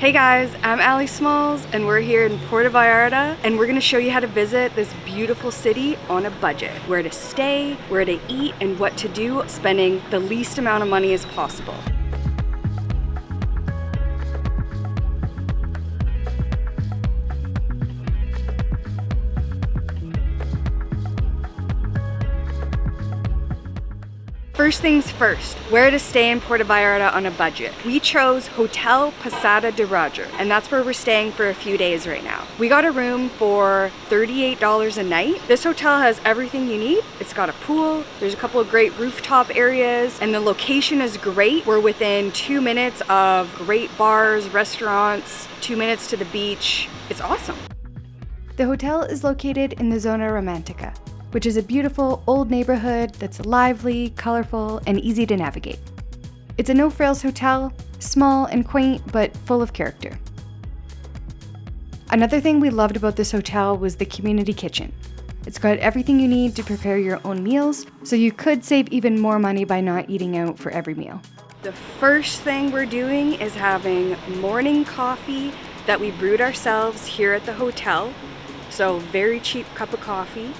Hey guys, I'm Aly Smalls and we're here in Puerto Vallarta and we're gonna show you how to visit this beautiful city on a budget. Where to stay, where to eat, and what to do, spending the least amount of money as possible. First things first, where to stay in Puerto Vallarta on a budget. We chose Hotel Posada de Roger, and that's where we're staying for a few days right now. We got a room for $38 a night. This hotel has everything you need. It's got a pool, there's a couple of great rooftop areas, and the location is great. We're within 2 minutes of great bars, restaurants, 2 minutes to the beach. It's awesome. The hotel is located in the Zona Romantica, which is a beautiful old neighborhood that's lively, colorful, and easy to navigate. It's a no-frills hotel, small and quaint, but full of character. Another thing we loved about this hotel was the community kitchen. It's got everything you need to prepare your own meals, so you could save even more money by not eating out for every meal. The first thing we're doing is having morning coffee that we brewed ourselves here at the hotel, so very cheap cup of coffee.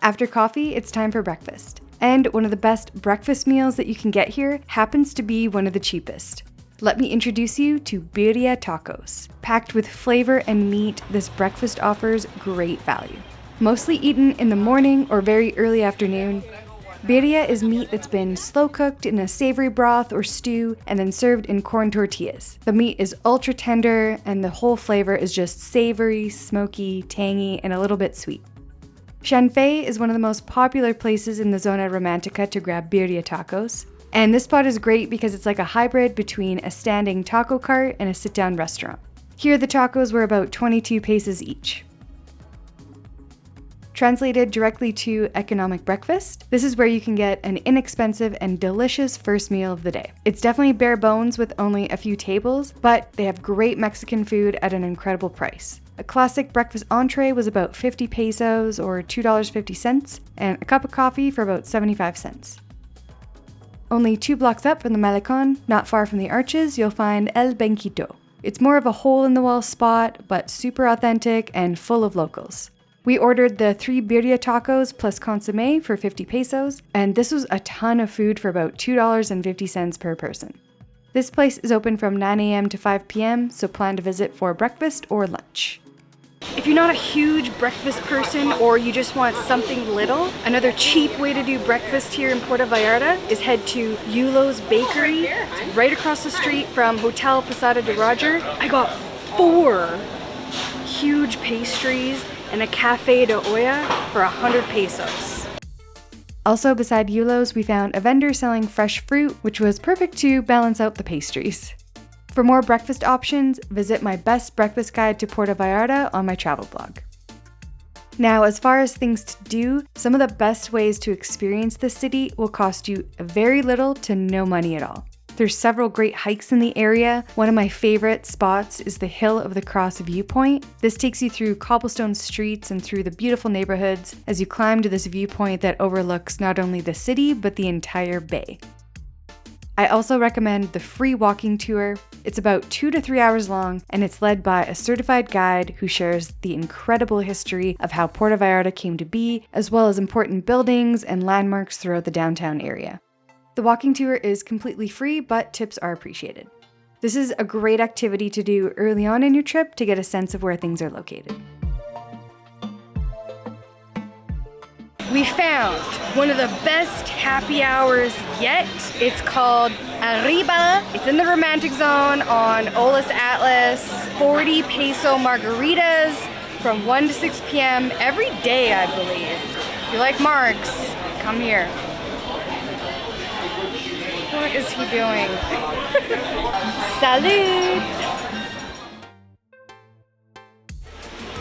After coffee, it's time for breakfast. And one of the best breakfast meals that you can get here happens to be one of the cheapest. Let me introduce you to birria tacos. Packed with flavor and meat, this breakfast offers great value. Mostly eaten in the morning or very early afternoon, birria is meat that's been slow cooked in a savory broth or stew and then served in corn tortillas. The meat is ultra tender and the whole flavor is just savory, smoky, tangy, and a little bit sweet. Shanfei is one of the most popular places in the Zona Romantica to grab birria tacos. And this spot is great because it's like a hybrid between a standing taco cart and a sit-down restaurant. Here the tacos were about 22 pesos each. Translated directly to economic breakfast, this is where you can get an inexpensive and delicious first meal of the day. It's definitely bare bones with only a few tables, but they have great Mexican food at an incredible price. A classic breakfast entree was about 50 pesos or $2.50, and a cup of coffee for about 75 cents. Only 2 blocks up from the Malecon, not far from the arches, you'll find El Banquito. It's more of a hole-in-the-wall spot, but super authentic and full of locals. We ordered the 3 birria tacos plus consommé for 50 pesos, and this was a ton of food for about $2.50 per person. This place is open from 9 a.m. to 5 p.m., so plan to visit for breakfast or lunch. If you're not a huge breakfast person or you just want something little, another cheap way to do breakfast here in Puerto Vallarta is head to Yulo's Bakery. It's right across the street from Hotel Posada de Roger. I got 4 huge pastries and a café de olla for 100 pesos. Also beside Yulo's, we found a vendor selling fresh fruit, which was perfect to balance out the pastries. For more breakfast options, visit my best breakfast guide to Puerto Vallarta on my travel blog. Now, as far as things to do, some of the best ways to experience this city will cost you very little to no money at all. There's several great hikes in the area. One of my favorite spots is the Hill of the Cross viewpoint. This takes you through cobblestone streets and through the beautiful neighborhoods as you climb to this viewpoint that overlooks not only the city, but the entire bay. I also recommend the free walking tour. It's about 2 to 3 hours long, and it's led by a certified guide who shares the incredible history of how Puerto Vallarta came to be, as well as important buildings and landmarks throughout the downtown area. The walking tour is completely free, but tips are appreciated. This is a great activity to do early on in your trip to get a sense of where things are located. We found one of the best happy hours yet. It's called Arriba. It's in the romantic zone on Olas Atlas. 40 peso margaritas from 1 to 6 p.m. every day, I believe. If you like marks, come here. What is he doing? Salud!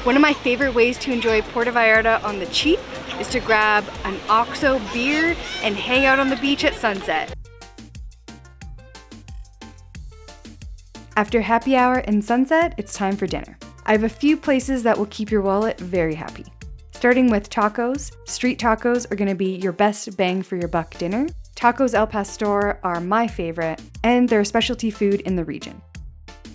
One of my favorite ways to enjoy Puerto Vallarta on the cheap is to grab an OXXO beer and hang out on the beach at sunset. After happy hour and sunset, it's time for dinner. I have a few places that will keep your wallet very happy. Starting with tacos, street tacos are going to be your best bang for your buck dinner. Tacos al Pastor are my favorite, and they're a specialty food in the region.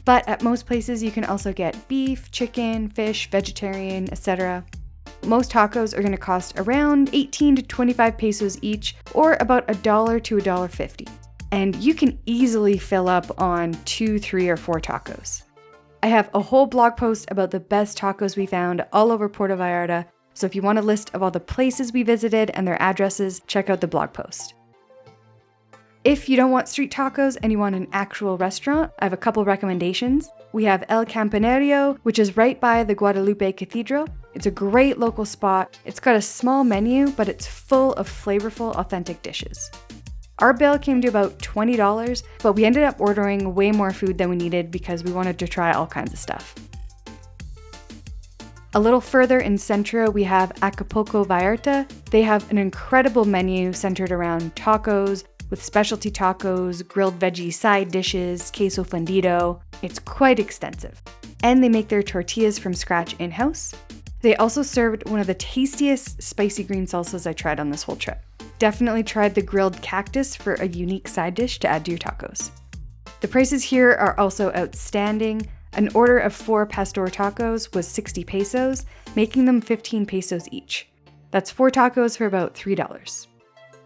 But at most places you can also get beef, chicken, fish, vegetarian, etc. Most tacos are going to cost around 18 to 25 pesos each, or about $1 to $1.50. And you can easily fill up on 2, 3, or 4 tacos. I have a whole blog post about the best tacos we found all over Puerto Vallarta, so if you want a list of all the places we visited and their addresses, check out the blog post. If you don't want street tacos and you want an actual restaurant, I have a couple recommendations. We have El Campanario, which is right by the Guadalupe Cathedral. It's a great local spot. It's got a small menu, but it's full of flavorful, authentic dishes. Our bill came to about $20, but we ended up ordering way more food than we needed because we wanted to try all kinds of stuff. A little further in Centro, we have Acapulco Vallarta. They have an incredible menu centered around tacos, with specialty tacos, grilled veggie side dishes, queso fundido. It's quite extensive. And they make their tortillas from scratch in-house. They also served one of the tastiest spicy green salsas I tried on this whole trip. Definitely tried the grilled cactus for a unique side dish to add to your tacos. The prices here are also outstanding. An order of 4 pastor tacos was 60 pesos, making them 15 pesos each. That's 4 tacos for about $3.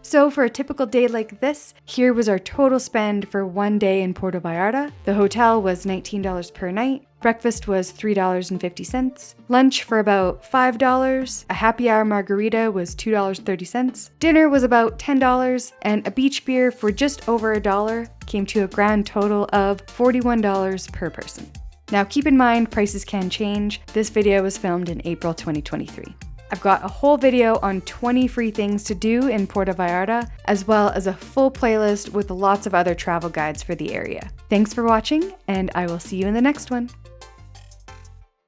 So for a typical day like this, here was our total spend for one day in Puerto Vallarta. The hotel was $19 per night, breakfast was $3.50, lunch for about $5, a happy hour margarita was $2.30, dinner was about $10, and a beach beer for just over $1 came to a grand total of $41 per person. Now keep in mind, prices can change. This video was filmed in April 2023. I've got a whole video on 20 free things to do in Puerto Vallarta, as well as a full playlist with lots of other travel guides for the area. Thanks for watching, and I will see you in the next one.